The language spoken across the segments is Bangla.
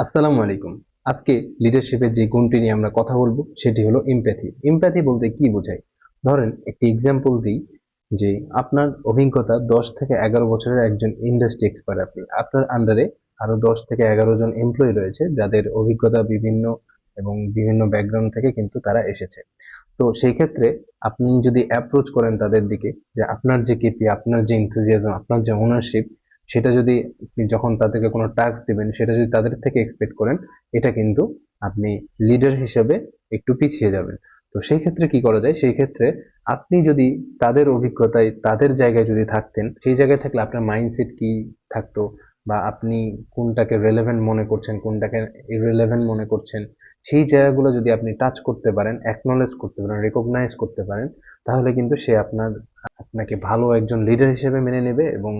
আসসালামু আলাইকুম। আজকে লিডারশিপের যে গুণটি নিয়ে আমরা কথা বলবো সেটি হলো এমপ্যাথি। এমপ্যাথি বলতে কি বোঝায়? ধরেন একটি এক্সাম্পল দিই যে আপনার অভিজ্ঞতা 10 থেকে 11 বছরের একজন ইন্ডাস্ট্রি এক্সপার্ট আপনি। আপনার আন্ডারে আরো 10 থেকে 11 জন এমপ্লয়ি রয়েছে যাদের অভিজ্ঞতা বিভিন্ন এবং বিভিন্ন ব্যাকগ্রাউন্ড থেকে কিন্তু তারা এসেছে। তো সেই ক্ষেত্রে আপনি যদি অ্যাপ্রোচ করেন তাদের দিকে যে আপনার যে কেপি, আপনার যে এনথুজিয়াজম, আপনার যে ওনারশিপ, সেটা যদি আপনি যখন তাদেরকে কোনো টাস্ক দিবেন সেটা যদি তাদের থেকে এক্সপেক্ট করেন, এটা কিন্তু আপনি লিডার হিসেবে একটু পিছিয়ে যাবেন। তো সেই ক্ষেত্রে কি করা যায়? সেই ক্ষেত্রে আপনি যদি তাদের অভিজ্ঞতায় তাদের জায়গায় যদি থাকতেন, সেই জায়গায় থাকলে আপনার মাইন্ডসেট কি থাকতো, বা আপনি কোনটাকে রেলেভেন্ট মনে করছেন, কোনটাকে ইররেলেভেন্ট মনে করছেন, সেই জায়গাগুলো যদি আপনি টাচ করতে পারেন, অ্যাকনলেজ করতে পারেন, রেকগনাইজ করতে পারেন, তাহলে কিন্তু সে আপনাকে ভালো একজন লিডার হিসেবে মেনে নেবে এবং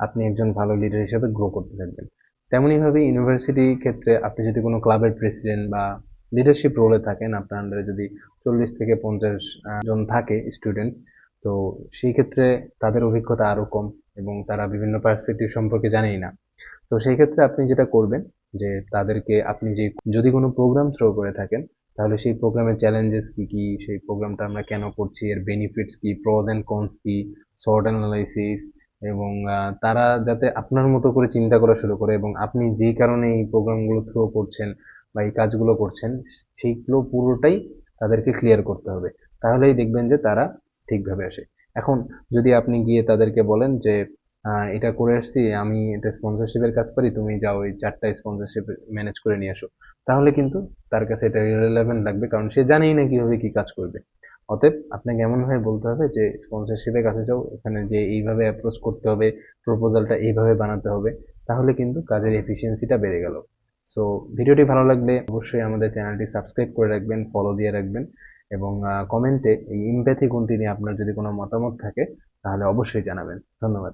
আপনি একজন ভালো লিডার হিসেবে গ্রো করতে থাকবেন। তেমনই ভাবে ইউনিভার্সিটি ক্ষেত্রে আপনি যদি কোনো ক্লাবের প্রেসিডেন্ট বা লিডারশিপ রোলে থাকেন, আপনার আন্ডারে যদি 40 থেকে 50 জন থাকে স্টুডেন্টস, তো সেই ক্ষেত্রে তাদের অভিজ্ঞতা আরো কম এবং তারা বিভিন্ন পার্সপেক্টিভ সম্পর্কে জানেই না। তো সেই ক্ষেত্রে আপনি যেটা করবেন যে তাদেরকে আপনি যে যদি কোনো প্রোগ্রাম থ্রো করে থাকেন, তাহলে সেই প্রোগ্রামের চ্যালেঞ্জেস কি কি, সেই প্রোগ্রামটা আমরা কেন করছি, এর বেনিফিটস কি, প্রোজ এন্ড কনস কি, শর্ট অ্যানালাইসিস, এবং তারা যাতে আপনার মতো করে চিন্তা করা শুরু করে এবং আপনি যেই কারণে এই প্রোগ্রামগুলো থ্রো করছেন বা এই কাজগুলো করছেন সেইগুলো পুরোটাই তাদেরকে ক্লিয়ার করতে হবে। তাহলেই দেখবেন যে তারা ঠিকভাবে আসে। এখন যদি আপনি গিয়ে তাদেরকে বলেন যে এটা করে আসছি আমি, এটা স্পন্সরশিপের কাজ পারি, তুমি যাও এই 4টা স্পন্সরশিপ ম্যানেজ করে নিয়ে আসো, তাহলে কিন্তু তার কাছে এটা ইররিলেভেন্ট লাগবে, কারণ সে জানেই না কিভাবে কি কাজ করবে। অতএব আপনাকে এমন ভাবে বলতে হবে যে স্পন্সরশিপের কাছে যাও, এখানে যে এইভাবে অ্যাপ্রোচ করতে হবে, প্রপোজালটা এইভাবে বানাতে হবে, তাহলে কিন্তু কাজের এফিসিয়েন্সিটা বেড়ে গেল। সো ভিডিওটি ভালো লাগলে অবশ্যই আমাদের চ্যানেলটি সাবস্ক্রাইব করে রাখবেন, ফলো দিয়ে রাখবেন, এবং কমেন্টে এই এমপ্যাথি গুণটি নিয়ে আপনার যদি কোনো মতামত থাকে তাহলে অবশ্যই জানাবেন। ধন্যবাদ।